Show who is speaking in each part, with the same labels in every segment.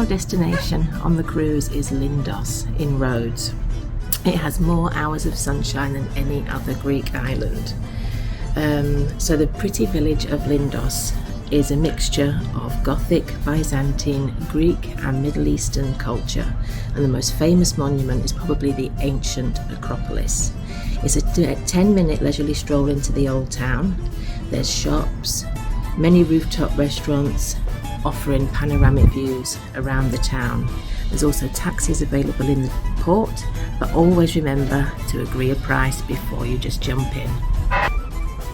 Speaker 1: final destination on the cruise is Lindos in Rhodes. It has more hours of sunshine than any other Greek island. So the pretty village of Lindos is a mixture of Gothic, Byzantine, Greek and Middle Eastern culture, and the most famous monument is probably the ancient Acropolis. It's a 10-minute leisurely stroll into the old town. There's shops, many rooftop restaurants offering panoramic views around the town. There's also taxis available in the port, but always remember to agree a price before you just jump in.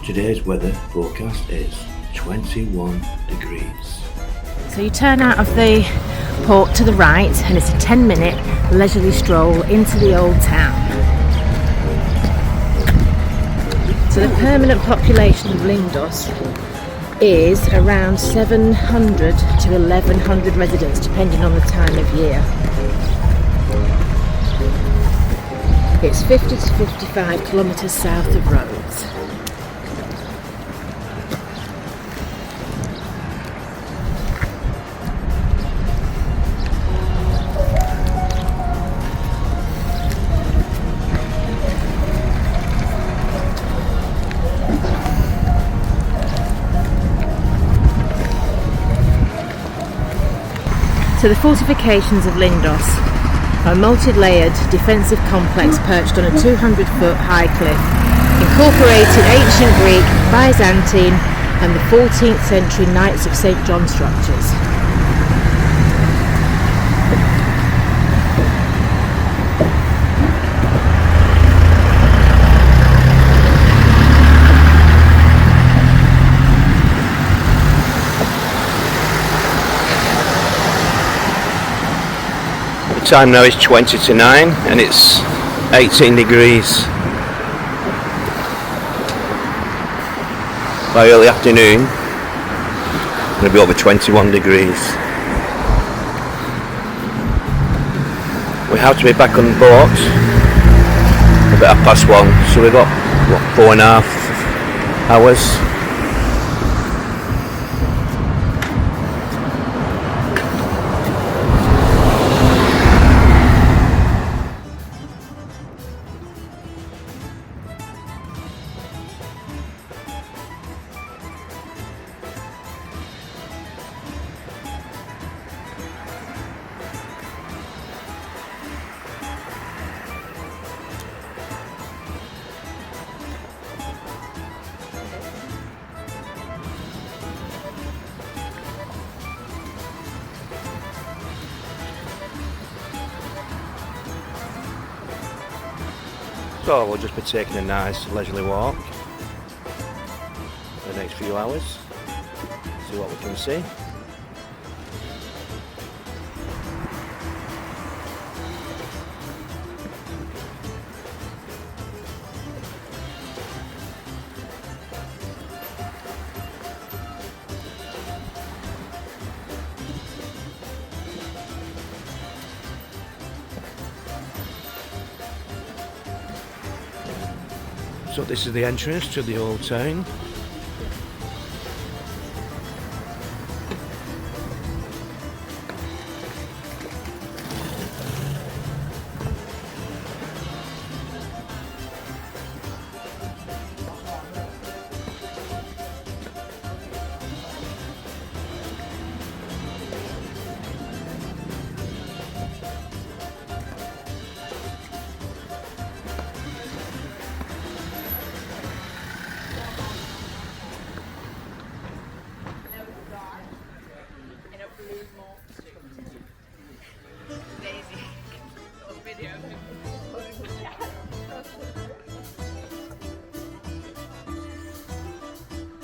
Speaker 2: Today's weather forecast is 21 degrees.
Speaker 1: So you turn out of the port to the right and it's a 10-minute leisurely stroll into the old town. So the permanent population of Lindos is around 700 to 1100 residents depending on the time of year. It's 50 to 55 kilometres south of Rhodes. So the Fortifications of Lindos are a multi-layered defensive complex perched on a 200-foot high cliff, incorporating ancient Greek, Byzantine and the 14th century Knights of St. John structures.
Speaker 2: The time now is 20 to 9 and it's 18 degrees. By early afternoon it's going to be over 21 degrees. We have to be back on board about 1:30, so we've got 4.5 hours. So we'll just be taking a nice leisurely walk for the next few hours, see what we can see. So this is the entrance to the old town.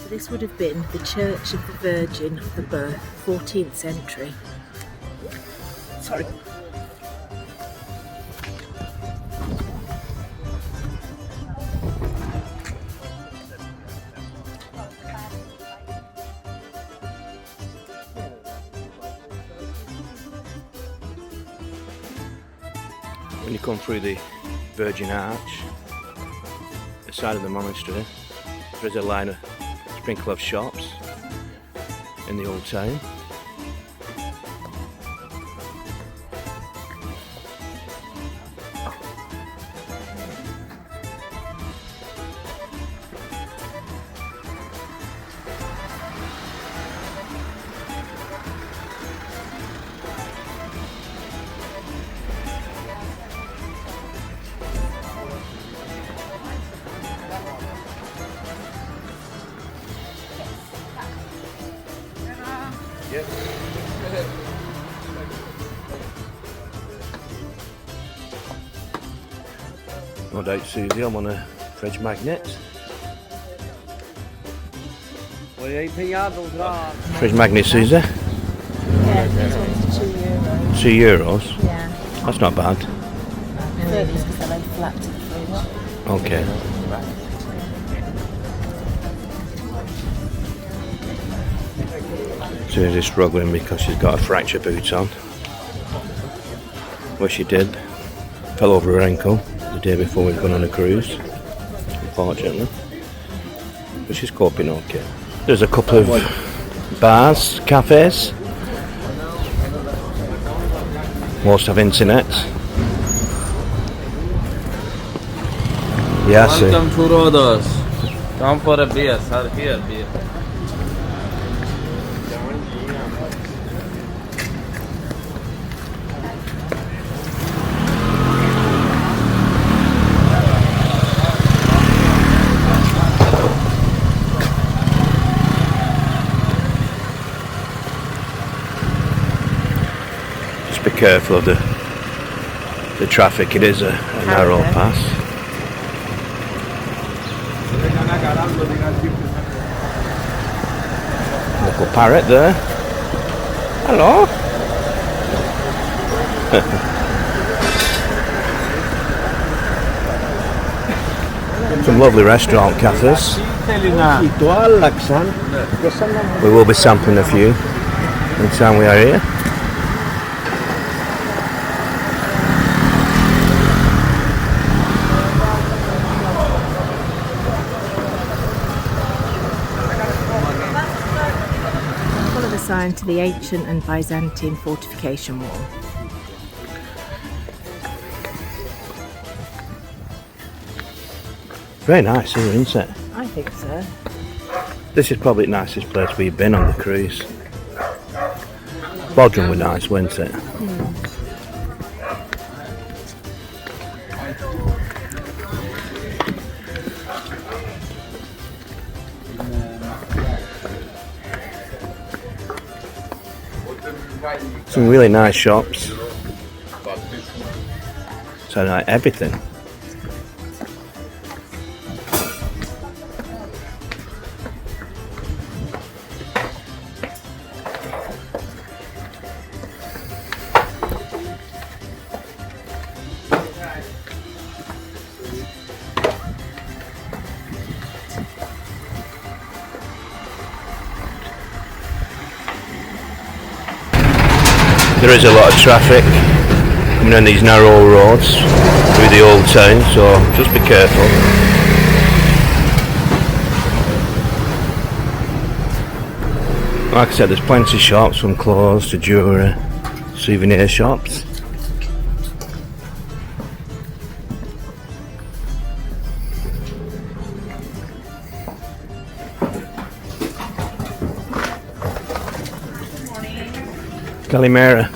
Speaker 1: This would have been the Church of the Virgin of the Birth, 14th century. Sorry.
Speaker 2: When you come through the Virgin Arch, the side of the monastery, there's a line of sprinkle of shops in the old town. No doubt, Susie, I'm on a fridge magnet. Fridge magnet, Susie?
Speaker 1: Yeah, these ones are €2.
Speaker 2: €2?
Speaker 1: Yeah.
Speaker 2: That's not bad.
Speaker 1: And then these because they're like flat to the fridge.
Speaker 2: Okay. Susie's struggling because she's got a fracture boot on. Well, she did. Fell over her ankle the day before we'd gone on a cruise, unfortunately. But she's coping okay. There's a couple of bars, cafes. Most have internet. Yeah, I see.
Speaker 3: Welcome to Rhodes. Come for a beer, sir. Here, beer.
Speaker 2: Just be careful of the traffic. It is a narrow pass. Little parrot there. Hello. Some lovely restaurant cafes. We will be sampling a few in the time we are here.
Speaker 1: Sign to the ancient and Byzantine fortification wall.
Speaker 2: Very nice here, isn't it?
Speaker 1: I think so.
Speaker 2: This is probably the nicest place we've been on the cruise. Bodrum was nice, wasn't it? Some really nice shops. So like everything. There is a lot of traffic coming on these narrow roads through the old town, so just be careful. Like I said, there's plenty of shops from clothes to jewellery, souvenir shops. Calimera.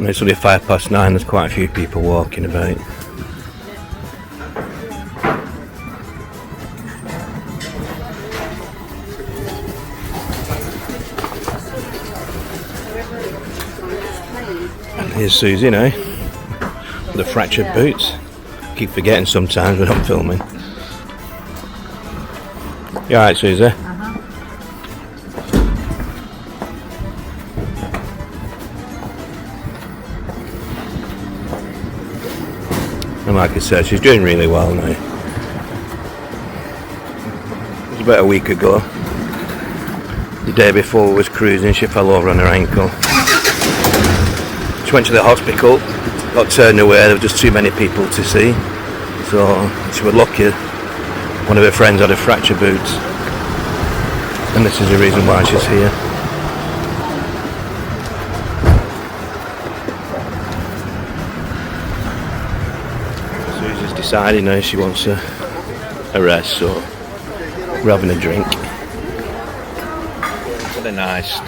Speaker 2: It's only 9:05. There's quite a few people walking about. Here's Susie now, with the fractured boots. Keep forgetting sometimes when I'm filming. You alright, Susie? And like I said, she's doing really well now. It was about a week ago. The day before we was cruising, she fell over on her ankle. She went to the hospital, got turned away, there were just too many people to see. So she was lucky one of her friends had a fractured boot. And this is the reason why she's here. Susie's decided now she wants a rest, so we're having a drink. What a nice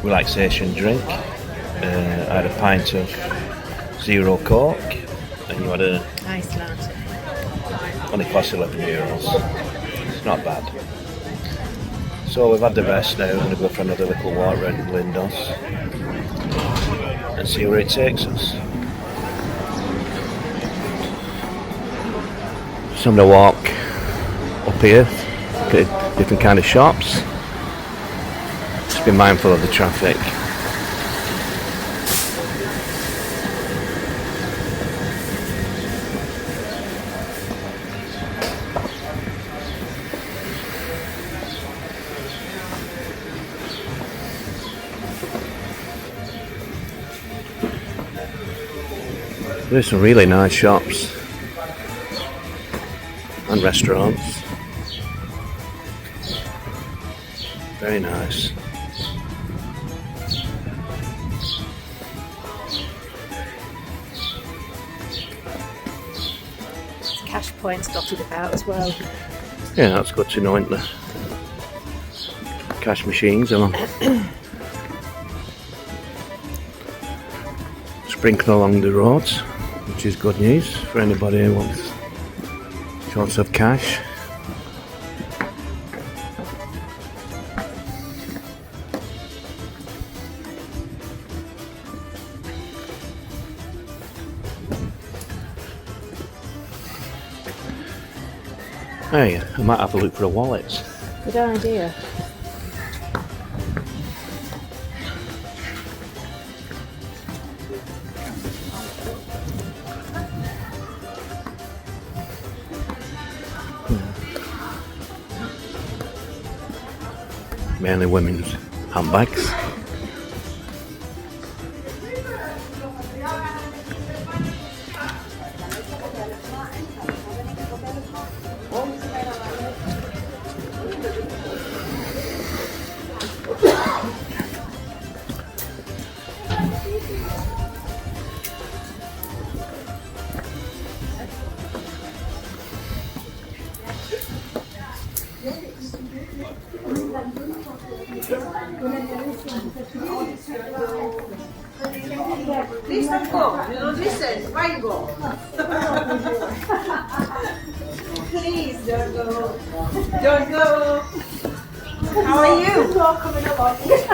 Speaker 2: relaxation drink. I had a pint of zero Coke, and you had a
Speaker 1: Ice latte.
Speaker 2: only cost €11. It's not bad. So we've had the rest now. We're going to go for another little walk around Lindos and see where it takes us. So I'm going to walk up here, look at different kind of shops. Just be mindful of the traffic. There's some really nice shops and restaurants. Very nice.
Speaker 1: Cash points dotted about as well.
Speaker 2: Yeah, that's good to know, isn't there? Cash machines are sprinkling along the roads, which is good news for anybody who wants shorts of cash. Hey, I might have a look for a wallet.
Speaker 1: Good idea.
Speaker 2: Mainly women's handbags.
Speaker 4: Listen, go. You don't listen. Why you go? Please don't go. Don't go. How are you?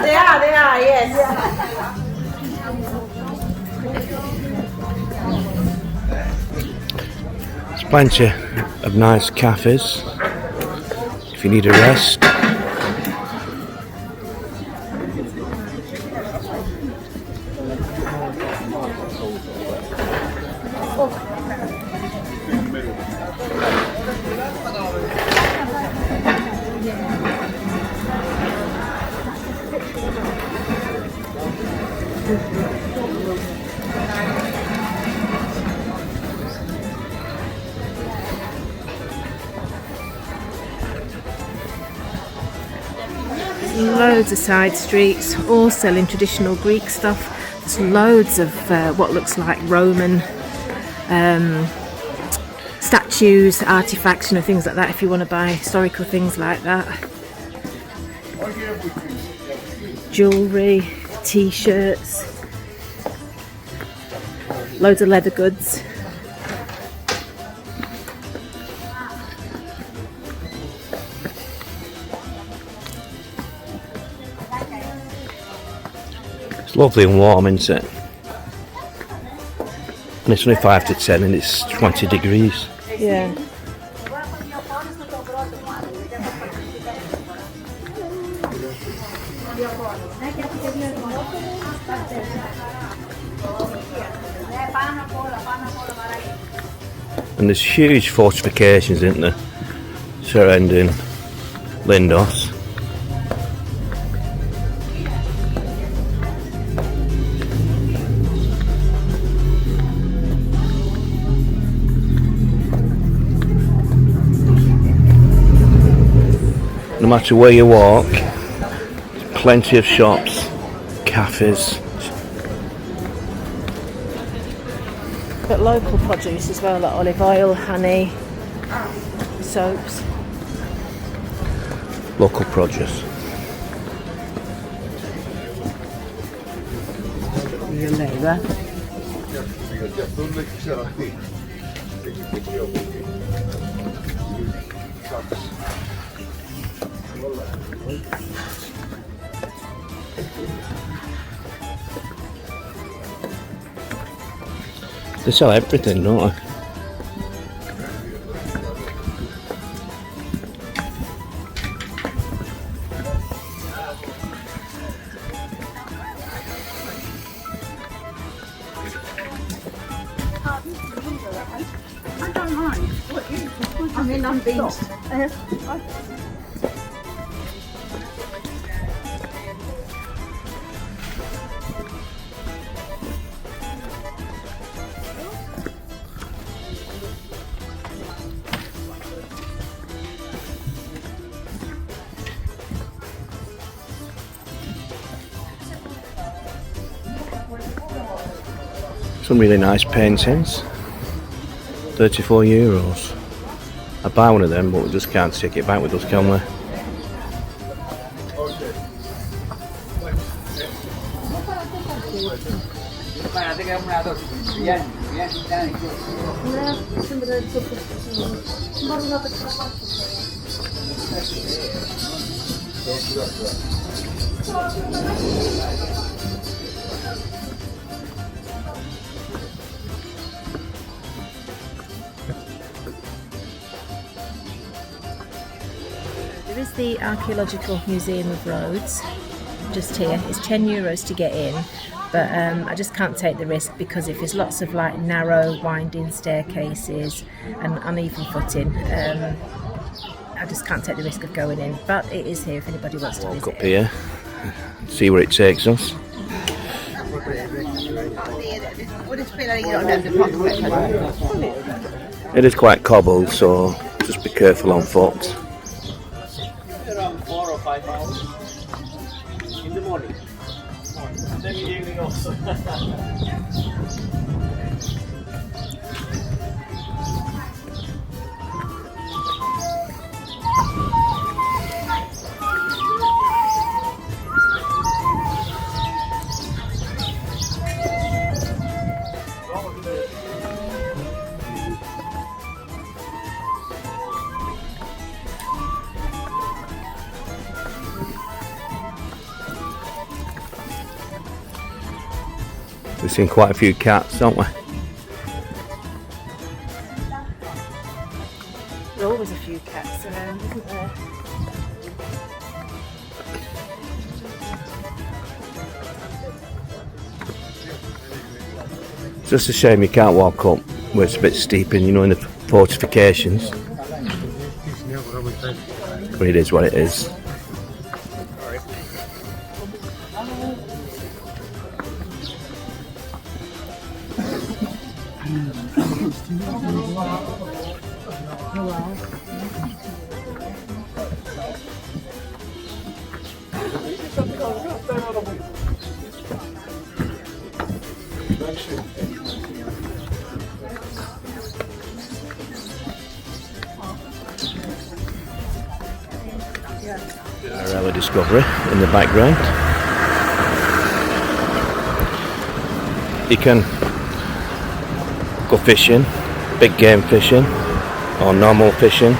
Speaker 4: They are, yes.
Speaker 2: There's plenty of nice cafes if you need a rest.
Speaker 1: Loads of side streets, all selling traditional Greek stuff. There's loads of what looks like Roman statues, artifacts, things like that if you want to buy historical things like that. Jewellery, t-shirts, loads of leather goods.
Speaker 2: It's lovely and warm, isn't it? And it's only 5 to 10 and it's 20 degrees.
Speaker 1: Yeah.
Speaker 2: And there's huge fortifications, isn't there, surrounding Lindos. No matter where you walk, there's plenty of shops, cafes.
Speaker 1: But local produce as well, like olive oil, honey, soaps.
Speaker 2: Local produce. They sell everything, don't they?
Speaker 5: I don't mind. I mean, I'm being...
Speaker 2: Some really nice paintings. €34. I'd buy one of them, but we just can't take it back with us, can we?
Speaker 1: There is the Archaeological Museum of Rhodes, just here. It's €10 to get in, but I just can't take the risk because if there's lots of like narrow, winding staircases and uneven footing, I just can't take the risk of going in. But it is here if anybody wants to visit.
Speaker 2: Walk up here, see where it takes us. It is quite cobbled, so just be careful on foot.
Speaker 3: Around 4 or 5 hours in the morning. And then in the evening also.
Speaker 2: We've seen quite a few cats, haven't we?
Speaker 1: There are always a few cats around, isn't there?
Speaker 2: It's just a shame you can't walk up where it's a bit steep in, you know, in the fortifications. But it is what it is. Marella discovery in the background. You can go fishing, big game fishing or normal fishing.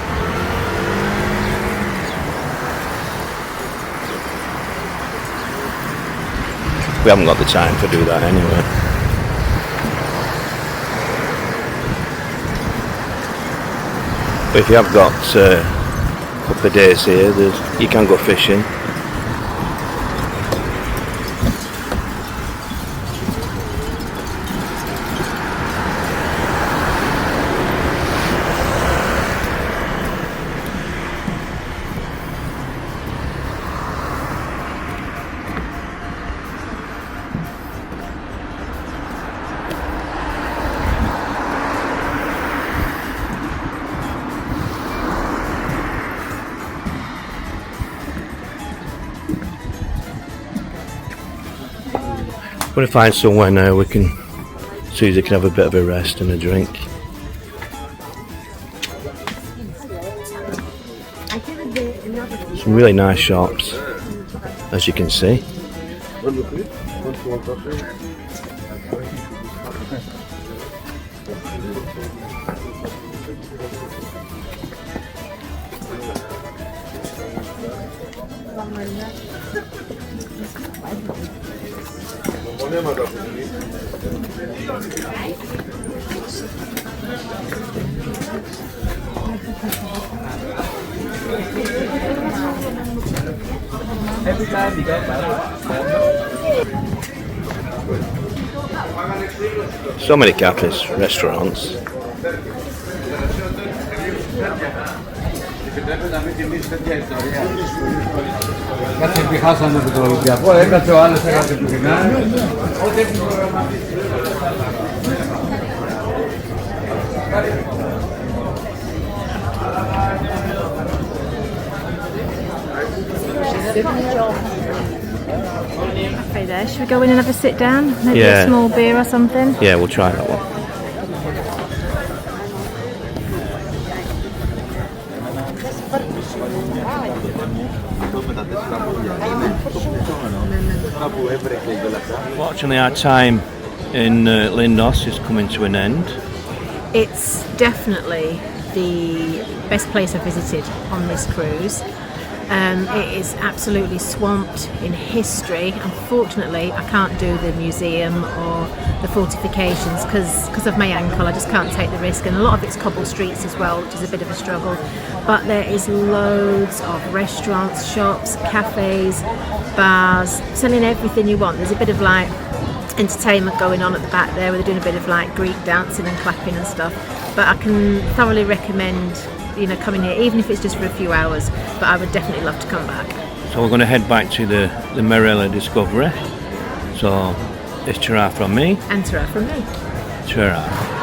Speaker 2: We haven't got the time to do that anyway. But if you have got a couple of days here, you can go fishing. We're going to find somewhere now we can, Susie can have a bit of a rest and a drink. Some really nice shops, as you can see. So many cafes, restaurants.
Speaker 6: Okay, there. Should we go in and have a sit down? Maybe
Speaker 2: Yeah.
Speaker 6: a small beer or something?
Speaker 2: Yeah, we'll try that one. Fortunately, our time in Lindos is coming to an end.
Speaker 1: It's definitely the best place I've visited on this cruise. It is absolutely swamped in history. Unfortunately, I can't do the museum or the fortifications because of my ankle. I just can't take the risk, and a lot of it's cobble streets as well, which is a bit of a struggle. But there is loads of restaurants, shops, cafes, bars, selling everything you want. There's a bit of like entertainment going on at the back there where they're doing a bit of like Greek dancing and clapping and stuff. But I can thoroughly recommend, you know, coming here, even if it's just for a few hours. But I would definitely love to come back.
Speaker 2: So we're going to head back to the Marella discovery. So it's ta-ra from me.
Speaker 1: And ta-ra from me.
Speaker 2: Ta-ra.